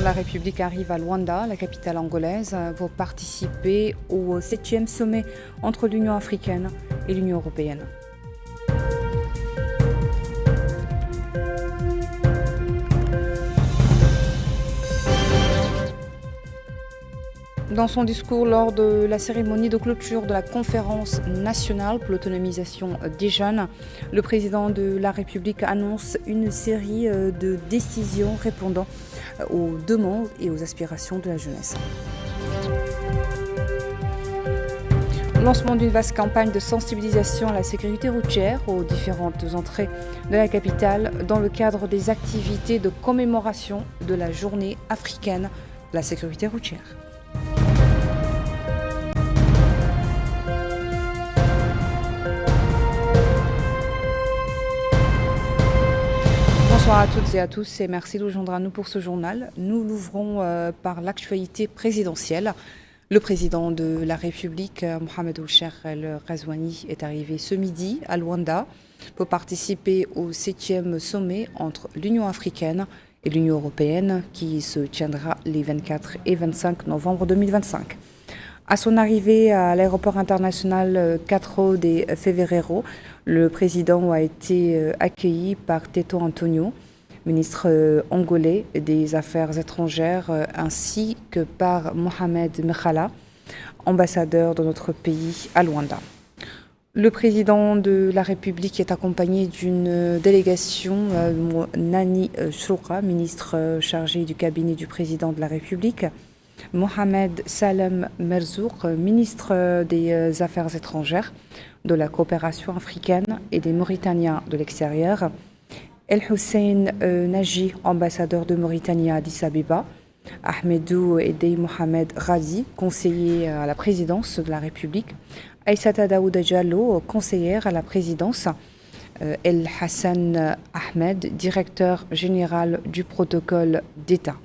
la République arrive à Luanda, la capitale angolaise, pour participer au 7e sommet entre l'Union africaine et l'Union européenne. Dans son discours lors de la cérémonie de clôture de la conférence nationale pour l'autonomisation des jeunes, le président de la République annonce une série de décisions répondant aux demandes et aux aspirations de la jeunesse. Lancement d'une vaste campagne de sensibilisation à la sécurité routière aux différentes entrées de la capitale dans le cadre des activités de commémoration de la journée africaine de la sécurité routière. Bonsoir à toutes et à tous et merci de nous joindre à nous pour ce journal. Nous l'ouvrons par l'actualité présidentielle. Le président de la République, Mohamed Ould El Ghazouani, est arrivé ce midi à Luanda pour participer au 7e sommet entre l'Union africaine et l'Union européenne qui se tiendra les 24 et 25 novembre 2025. À son arrivée à l'aéroport international Castro de Fevereiro, le président a été accueilli par Teto Antonio, ministre angolais des Affaires étrangères, ainsi que par Mohamed Mekhala, ambassadeur de notre pays à Luanda. Le président de la République est accompagné d'une délégation, Nani Chouka, ministre chargé du cabinet du président de la République, Mohamed Salem Merzouk, ministre des Affaires étrangères, de la coopération africaine et des Mauritaniens de l'extérieur, El Hussein Naji, ambassadeur de Mauritanie à Addis Abeba, Ahmedou Edey Mohamed Razi, conseiller à la présidence de la République, Aïssata Daouda Diallo, conseillère à la présidence, El Hassan Ahmed, directeur général du protocole d'État.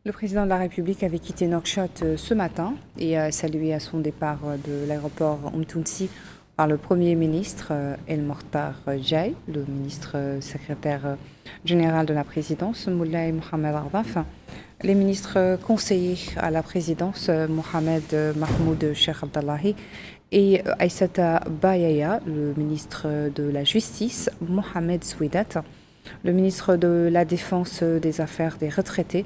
Le président de la République avait quitté Nouakchott ce matin et a salué à son départ de l'aéroport Umtountsi par le Premier ministre El Mortar Djaï, le ministre secrétaire général de la présidence, Moulay Mohamed Ardaf, les ministres conseillers à la présidence, Mohamed Mahmoud Cheikh Abdallahi, et Aïssata Bayaya, le ministre de la Justice, Mohamed Souidat, le ministre de la Défense, des Affaires des retraités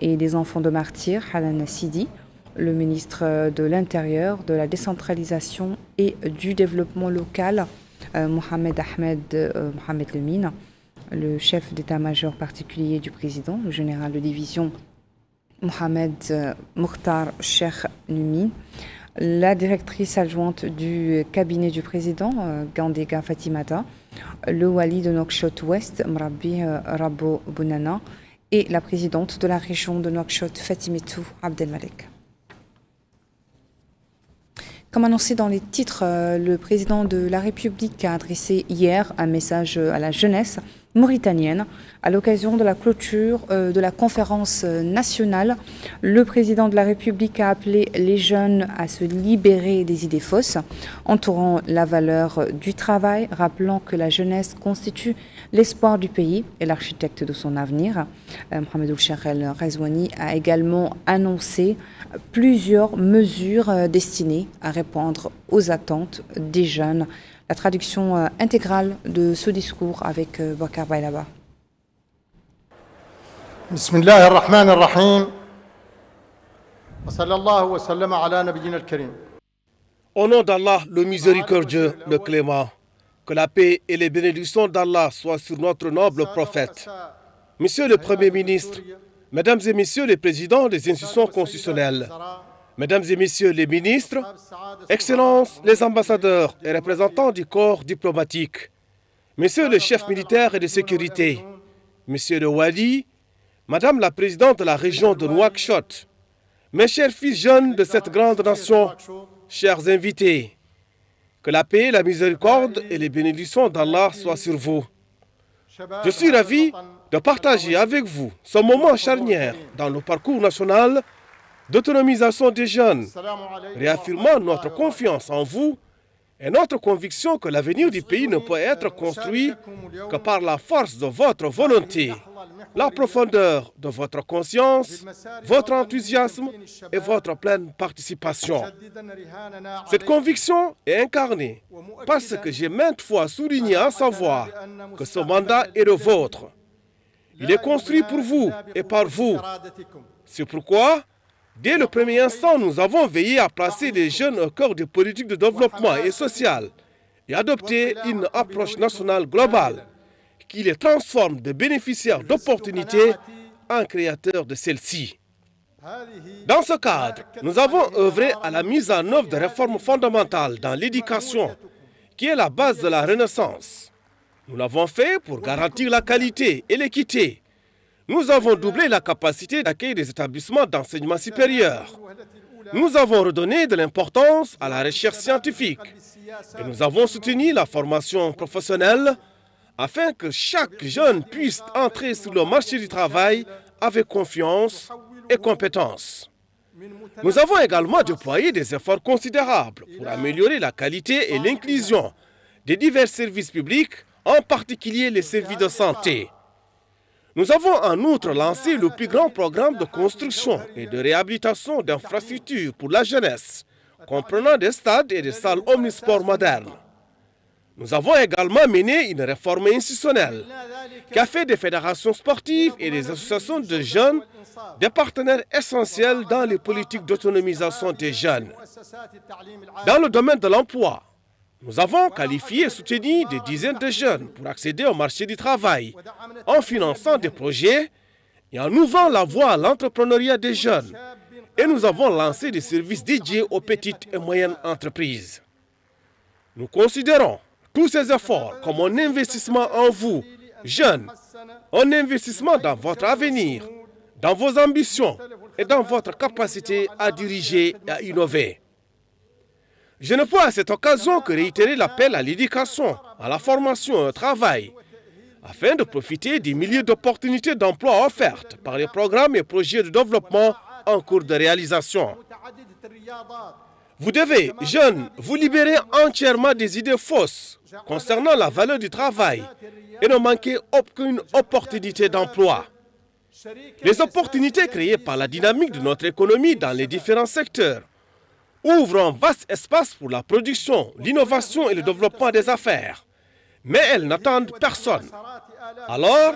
et des enfants de martyrs, Hanan Sidi, le ministre de l'Intérieur, de la décentralisation et du développement local, Mohamed Mohamed Lemine, le chef d'état-major particulier du président, le général de division Mohamed Mokhtar Cheikh Numi, la directrice adjointe du cabinet du président, Gandega Fatimata, le wali de Nouakchott-Ouest, Mrabi Rabo Bounana, et la présidente de la région de Nouakchott, Fatimetou Abdelmalek. Comme annoncé dans les titres, le président de la République a adressé hier un message à la jeunesse mauritanienne à l'occasion de la clôture de la conférence nationale. Le président de la République a appelé les jeunes à se libérer des idées fausses entourant la valeur du travail, rappelant que la jeunesse constitue l'espoir du pays et l'architecte de son avenir. Mohamed Ould El Ghazouani a également annoncé plusieurs mesures destinées à répondre aux attentes des jeunes. La traduction intégrale de ce discours avec Bakar Bailaba. Bismillah ar-Rahman ar-Rahim. Wa sallallahu wa sallama ala nabiyyina al-Karim. Au nom d'Allah, le miséricordieux, le clément, que la paix et les bénédictions d'Allah soient sur notre noble prophète. Monsieur le Premier ministre, Mesdames et Messieurs les présidents des institutions constitutionnelles, Mesdames et Messieurs les ministres, Excellences les ambassadeurs et représentants du corps diplomatique, Messieurs les chefs militaires et de sécurité, Monsieur le Wali, Madame la présidente de la région de Nouakchott, mes chers fils jeunes de cette grande nation, chers invités, que la paix, la miséricorde et les bénédictions d'Allah soient sur vous. Je suis ravi de partager avec vous ce moment charnière dans le parcours national d'autonomisation des jeunes, réaffirmant notre confiance en vous et notre conviction que l'avenir du pays ne peut être construit que par la force de votre volonté, la profondeur de votre conscience, votre enthousiasme et votre pleine participation. Cette conviction est incarnée parce que j'ai maintes fois souligné à savoir que ce mandat est le vôtre. Il est construit pour vous et par vous. C'est pourquoi, dès le premier instant, nous avons veillé à placer les jeunes au cœur des politiques de développement et social et adopter une approche nationale globale qui les transforme de bénéficiaires d'opportunités en créateurs de celles-ci. Dans ce cadre, nous avons œuvré à la mise en œuvre de réformes fondamentales dans l'éducation, qui est la base de la Renaissance. Nous l'avons fait pour garantir la qualité et l'équité. Nous avons doublé la capacité d'accueil des établissements d'enseignement supérieur. Nous avons redonné de l'importance à la recherche scientifique et nous avons soutenu la formation professionnelle afin que chaque jeune puisse entrer sur le marché du travail avec confiance et compétence. Nous avons également déployé des efforts considérables pour améliorer la qualité et l'inclusion des divers services publics, en particulier les services de santé. Nous avons en outre lancé le plus grand programme de construction et de réhabilitation d'infrastructures pour la jeunesse, comprenant des stades et des salles omnisports modernes. Nous avons également mené une réforme institutionnelle qui a fait des fédérations sportives et des associations de jeunes des partenaires essentiels dans les politiques d'autonomisation des jeunes. Dans le domaine de l'emploi, nous avons qualifié et soutenu des dizaines de jeunes pour accéder au marché du travail en finançant des projets et en ouvrant la voie à l'entrepreneuriat des jeunes. Et nous avons lancé des services dédiés aux petites et moyennes entreprises. Nous considérons tous ces efforts comme un investissement en vous, jeunes, un investissement dans votre avenir, dans vos ambitions et dans votre capacité à diriger et à innover. Je ne peux à cette occasion que réitérer l'appel à l'éducation, à la formation et au travail, afin de profiter des milliers d'opportunités d'emploi offertes par les programmes et projets de développement en cours de réalisation. Vous devez, jeunes, vous libérer entièrement des idées fausses concernant la valeur du travail et ne manquer aucune opportunité d'emploi. Les opportunités créées par la dynamique de notre économie dans les différents secteurs ouvrent un vaste espace pour la production, l'innovation et le développement des affaires. Mais elles n'attendent personne. Alors,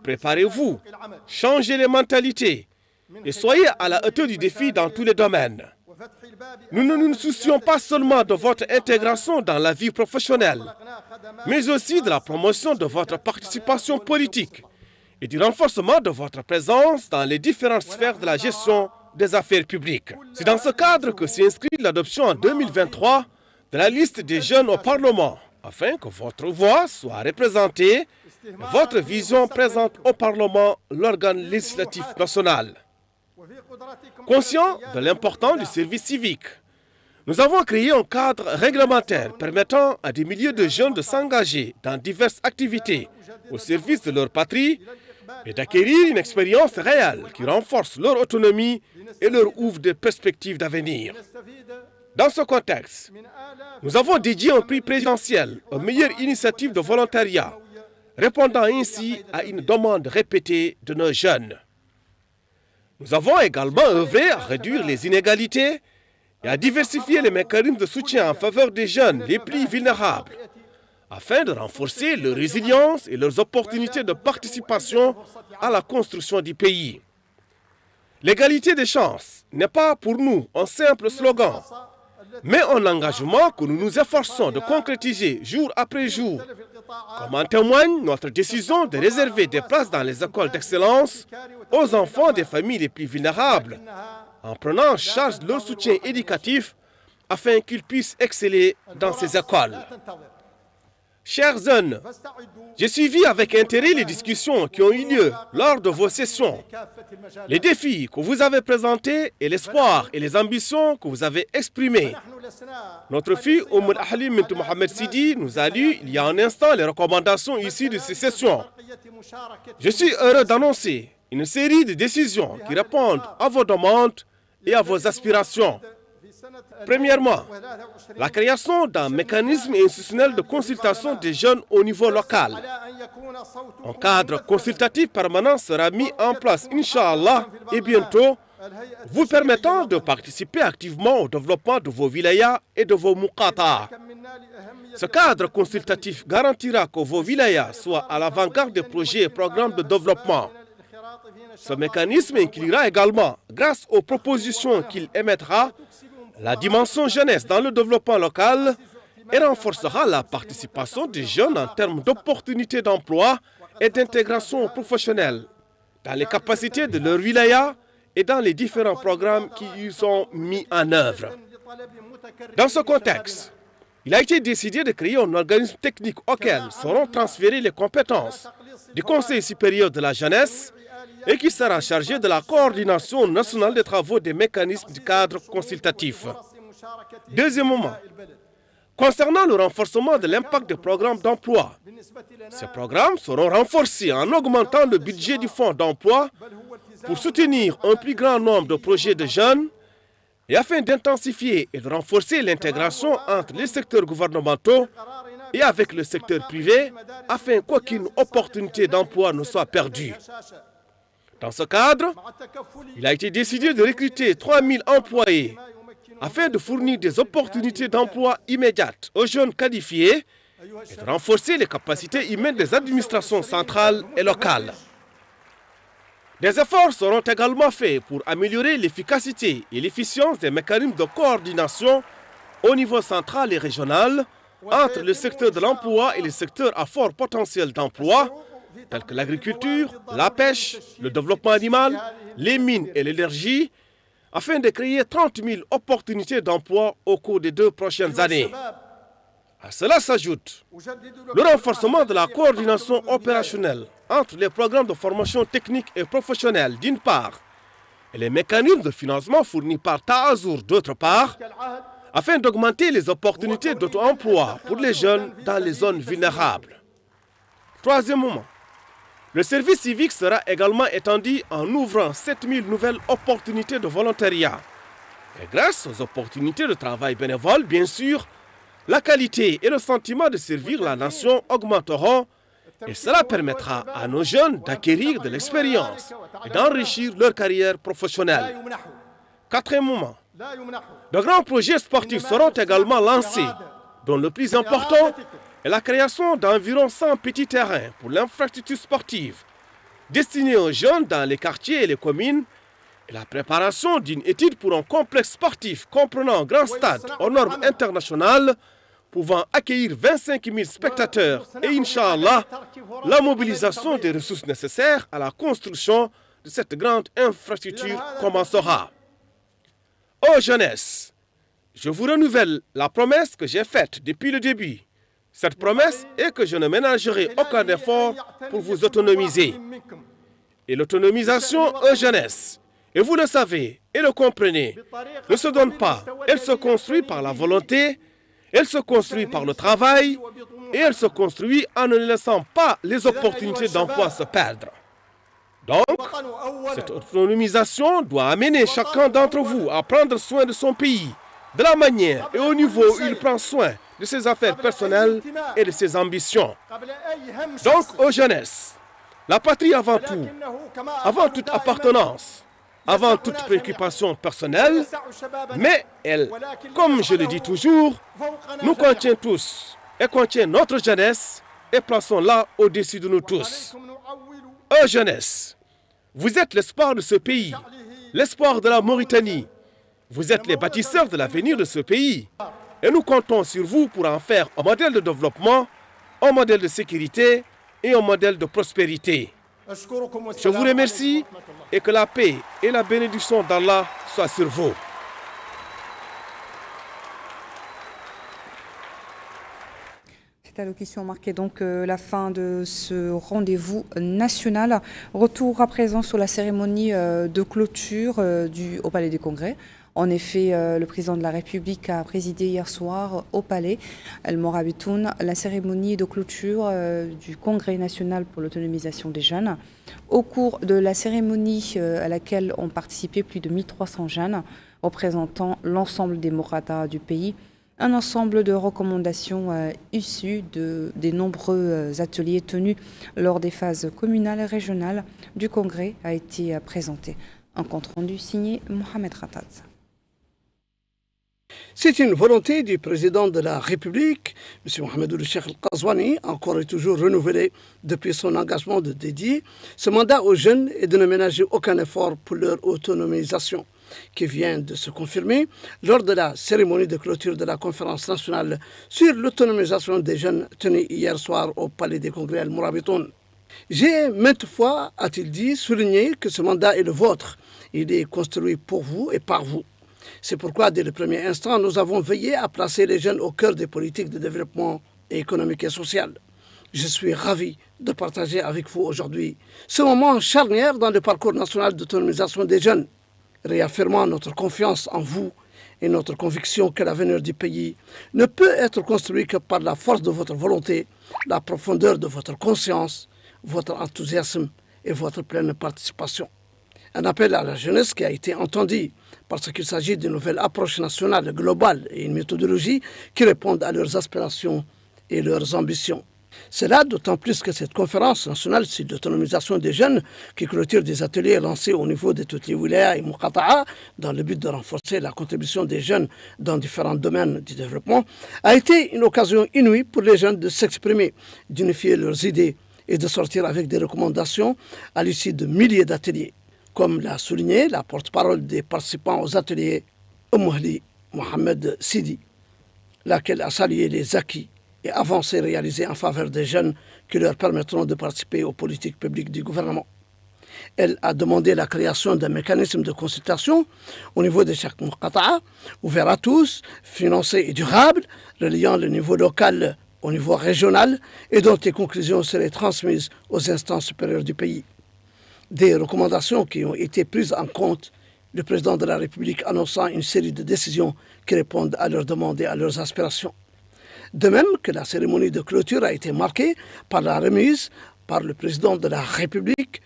préparez-vous, changez les mentalités et soyez à la hauteur du défi dans tous les domaines. Nous ne nous soucions pas seulement de votre intégration dans la vie professionnelle, mais aussi de la promotion de votre participation politique et du renforcement de votre présence dans les différentes sphères de la gestion des affaires publiques. C'est dans ce cadre que s'est inscrite l'adoption en 2023 de la liste des jeunes au Parlement, afin que votre voix soit représentée et votre vision présente au Parlement, l'organe législatif national. Conscient de l'importance du service civique, nous avons créé un cadre réglementaire permettant à des milliers de jeunes de s'engager dans diverses activités au service de leur patrie et d'acquérir une expérience réelle qui renforce leur autonomie et leur ouvre des perspectives d'avenir. Dans ce contexte, nous avons dédié un prix présidentiel aux meilleures initiatives de volontariat, répondant ainsi à une demande répétée de nos jeunes. Nous avons également œuvré à réduire les inégalités et à diversifier les mécanismes de soutien en faveur des jeunes les plus vulnérables, afin de renforcer leur résilience et leurs opportunités de participation à la construction du pays. L'égalité des chances n'est pas pour nous un simple slogan, mais un engagement que nous nous efforçons de concrétiser jour après jour, comme en témoigne notre décision de réserver des places dans les écoles d'excellence aux enfants des familles les plus vulnérables, en prenant en charge leur soutien éducatif afin qu'ils puissent exceller dans ces écoles. Chers jeunes, j'ai suivi avec intérêt les discussions qui ont eu lieu lors de vos sessions, les défis que vous avez présentés et l'espoir et les ambitions que vous avez exprimés. Notre fille Oum Al-Ahlim Bint Mohamed Sidi nous a lu il y a un instant les recommandations issues de ces sessions. Je suis heureux d'annoncer une série de décisions qui répondent à vos demandes et à vos aspirations. Premièrement, la création d'un mécanisme institutionnel de consultation des jeunes au niveau local. Un cadre consultatif permanent sera mis en place, Inch'Allah, et bientôt, vous permettant de participer activement au développement de vos wilayas et de vos muqata. Ce cadre consultatif garantira que vos wilayas soient à l'avant-garde des projets et programmes de développement. Ce mécanisme inclura également, grâce aux propositions qu'il émettra, la dimension jeunesse dans le développement local et renforcera la participation des jeunes en termes d'opportunités d'emploi et d'intégration professionnelle dans les capacités de leur wilaya et dans les différents programmes qui y sont mis en œuvre. Dans ce contexte, il a été décidé de créer un organisme technique auquel seront transférées les compétences du Conseil supérieur de la jeunesse et qui sera chargé de la coordination nationale des travaux des mécanismes du cadre consultatif. Deuxièmement, concernant le renforcement de l'impact des programmes d'emploi, ces programmes seront renforcés en augmentant le budget du fonds d'emploi pour soutenir un plus grand nombre de projets de jeunes et afin d'intensifier et de renforcer l'intégration entre les secteurs gouvernementaux et avec le secteur privé afin qu'aucune opportunité d'emploi ne soit perdue. Dans ce cadre, il a été décidé de recruter 3000 employés afin de fournir des opportunités d'emploi immédiates aux jeunes qualifiés et de renforcer les capacités humaines des administrations centrales et locales. Des efforts seront également faits pour améliorer l'efficacité et l'efficience des mécanismes de coordination au niveau central et régional entre le secteur de l'emploi et les secteurs à fort potentiel d'emploi, tels que l'agriculture, la pêche, le développement animal, les mines et l'énergie, afin de créer 30 000 opportunités d'emploi au cours des 2 prochaines années. À cela s'ajoute le renforcement de la coordination opérationnelle entre les programmes de formation technique et professionnelle d'une part et les mécanismes de financement fournis par Ta'azour d'autre part, afin d'augmenter les opportunités d'auto-emploi pour les jeunes dans les zones vulnérables. Troisièmement, le service civique sera également étendu en ouvrant 7000 nouvelles opportunités de volontariat. Et grâce aux opportunités de travail bénévole, bien sûr, la qualité et le sentiment de servir la nation augmenteront et cela permettra à nos jeunes d'acquérir de l'expérience et d'enrichir leur carrière professionnelle. Quatrièmement, de grands projets sportifs seront également lancés, dont le plus important est la création d'environ 100 petits terrains pour l'infrastructure sportive, destinés aux jeunes dans les quartiers et les communes, et la préparation d'une étude pour un complexe sportif comprenant un grand stade aux normes internationales, pouvant accueillir 25 000 spectateurs et, Inch'Allah, la mobilisation des ressources nécessaires à la construction de cette grande infrastructure commencera. Ô jeunesse, je vous renouvelle la promesse que j'ai faite depuis le début. Cette promesse est que je ne ménagerai aucun effort pour vous autonomiser. Et l'autonomisation aux jeunesse, et vous le savez et le comprenez, ne se donne pas. Elle se construit par la volonté, elle se construit par le travail, et elle se construit en ne laissant pas les opportunités d'emploi se perdre. Donc, cette autonomisation doit amener chacun d'entre vous à prendre soin de son pays, de la manière et au niveau où il prend soin de ses affaires personnelles et de ses ambitions. Donc, aux jeunesses, la patrie avant tout, avant toute appartenance, avant toute préoccupation personnelle, mais elle, comme je le dis toujours, nous contient tous et contient notre jeunesse et plaçons-la au-dessus de nous tous. Ô jeunesse, vous êtes l'espoir de ce pays, l'espoir de la Mauritanie. Vous êtes les bâtisseurs de l'avenir de ce pays. Et nous comptons sur vous pour en faire un modèle de développement, un modèle de sécurité et un modèle de prospérité. Je vous remercie et que la paix et la bénédiction d'Allah soient sur vous. Cette allocution marquait donc la fin de ce rendez-vous national. Retour à présent sur la cérémonie de clôture au Palais du Congrès. En effet, le président de la République a présidé hier soir au Palais El Morabitoun la cérémonie de clôture du Congrès national pour l'autonomisation des jeunes. Au cours de la cérémonie à laquelle ont participé plus de 1300 jeunes représentant l'ensemble des Morata du pays, un ensemble de recommandations issues des nombreux ateliers tenus lors des phases communales et régionales du Congrès a été présenté. Un compte-rendu signé Mohamed Khattab. C'est une volonté du président de la République, M. Mohamed Cheikh Al-Qazouani, encore et toujours renouvelée depuis son engagement de dédier ce mandat aux jeunes et de ne ménager aucun effort pour leur autonomisation, qui vient de se confirmer lors de la cérémonie de clôture de la conférence nationale sur l'autonomisation des jeunes tenue hier soir au Palais des Congrès Al Morabitoun. J'ai maintes fois, a-t-il dit, souligné que ce mandat est le vôtre. Il est construit pour vous et par vous. C'est pourquoi, dès le premier instant, nous avons veillé à placer les jeunes au cœur des politiques de développement économique et social. Je suis ravi de partager avec vous aujourd'hui ce moment charnière dans le parcours national d'autonomisation des jeunes, réaffirmant notre confiance en vous et notre conviction que l'avenir du pays ne peut être construit que par la force de votre volonté, la profondeur de votre conscience, votre enthousiasme et votre pleine participation. Un appel à la jeunesse qui a été entendu parce qu'il s'agit d'une nouvelle approche nationale globale et une méthodologie qui répondent à leurs aspirations et leurs ambitions. C'est là d'autant plus que cette conférence nationale sur l'autonomisation des jeunes, qui clôture des ateliers lancés au niveau de toutes les wilayas et muqata'a dans le but de renforcer la contribution des jeunes dans différents domaines du développement, a été une occasion inouïe pour les jeunes de s'exprimer, d'unifier leurs idées et de sortir avec des recommandations à l'issue de milliers d'ateliers. Comme l'a souligné la porte-parole des participants aux ateliers, Ahli Mohamed Sidi, laquelle a salué les acquis et avancées réalisées en faveur des jeunes qui leur permettront de participer aux politiques publiques du gouvernement. Elle a demandé la création d'un mécanisme de consultation au niveau de chaque muqata'a, ouvert à tous, financé et durable, reliant le niveau local au niveau régional et dont les conclusions seraient transmises aux instances supérieures du pays. Des recommandations qui ont été prises en compte, le président de la République annonçant une série de décisions qui répondent à leurs demandes et à leurs aspirations. De même que la cérémonie de clôture a été marquée par la remise par le président de la République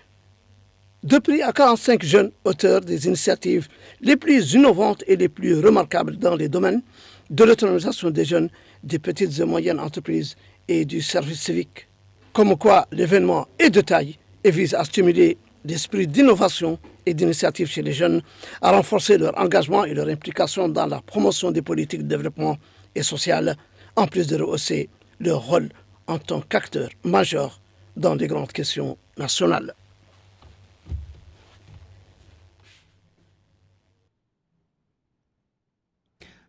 de prix à 45 jeunes auteurs des initiatives les plus innovantes et les plus remarquables dans les domaines de l'autonomisation des jeunes, des petites et moyennes entreprises et du service civique. Comme quoi l'événement est de taille et vise à stimuler l'esprit d'innovation et d'initiative chez les jeunes, à renforcer leur engagement et leur implication dans la promotion des politiques de développement et social, en plus de rehausser leur rôle en tant qu'acteur majeur dans les grandes questions nationales.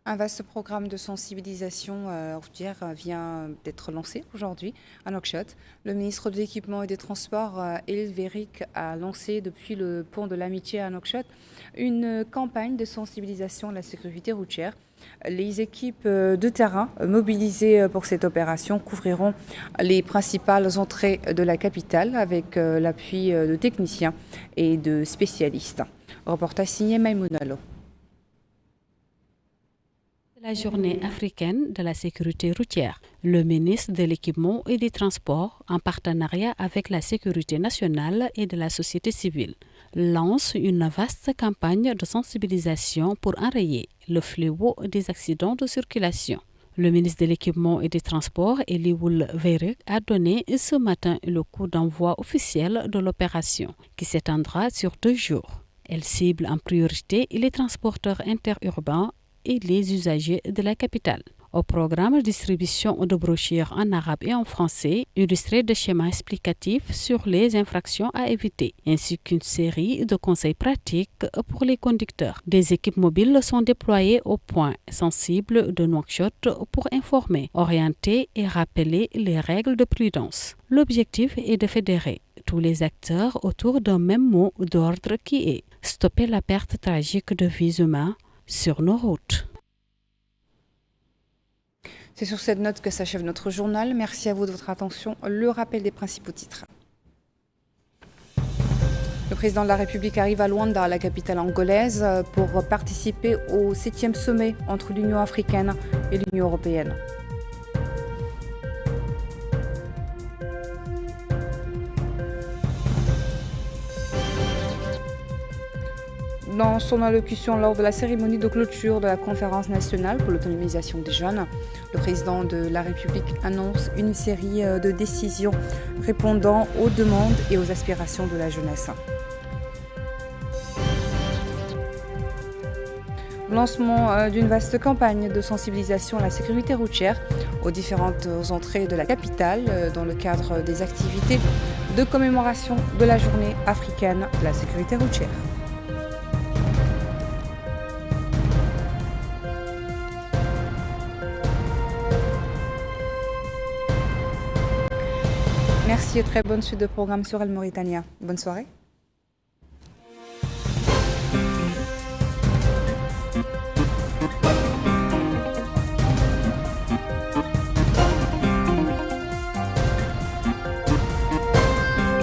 Un vaste programme de sensibilisation routière vient d'être lancé aujourd'hui à Nouakchott. Le ministre de l'Équipement et des Transports, Elil Veric, a lancé depuis le pont de l'Amitié à Nouakchott une campagne de sensibilisation à la sécurité routière. Les équipes de terrain mobilisées pour cette opération couvriront les principales entrées de la capitale avec l'appui de techniciens et de spécialistes. Reportage signé Maïmounalo. La journée africaine de la sécurité routière. Le ministre de l'Équipement et des Transports, en partenariat avec la sécurité nationale et de la société civile, lance une vaste campagne de sensibilisation pour enrayer le fléau des accidents de circulation. Le ministre de l'Équipement et des Transports, Elil Veric, a donné ce matin le coup d'envoi officiel de l'opération, qui s'étendra sur 2 jours. Elle cible en priorité les transporteurs interurbains et les usagers de la capitale. Au programme, distribution de brochures en arabe et en français, illustrées de schémas explicatifs sur les infractions à éviter, ainsi qu'une série de conseils pratiques pour les conducteurs. Des équipes mobiles sont déployées aux points sensibles de Nouakchott pour informer, orienter et rappeler les règles de prudence. L'objectif est de fédérer tous les acteurs autour d'un même mot d'ordre qui est stopper la perte tragique de vies humaines sur nos routes. C'est sur cette note que s'achève notre journal. Merci à vous de votre attention. Le rappel des principaux titres. Le président de la République arrive à Luanda, la capitale angolaise, pour participer au 7e sommet entre l'Union africaine et l'Union européenne. Dans son allocution lors de la cérémonie de clôture de la conférence nationale pour l'autonomisation des jeunes, le président de la République annonce une série de décisions répondant aux demandes et aux aspirations de la jeunesse. Lancement d'une vaste campagne de sensibilisation à la sécurité routière aux différentes entrées de la capitale dans le cadre des activités de commémoration de la journée africaine de la sécurité routière. Merci et très bonne suite de programme sur Al Mauritania. Bonne soirée.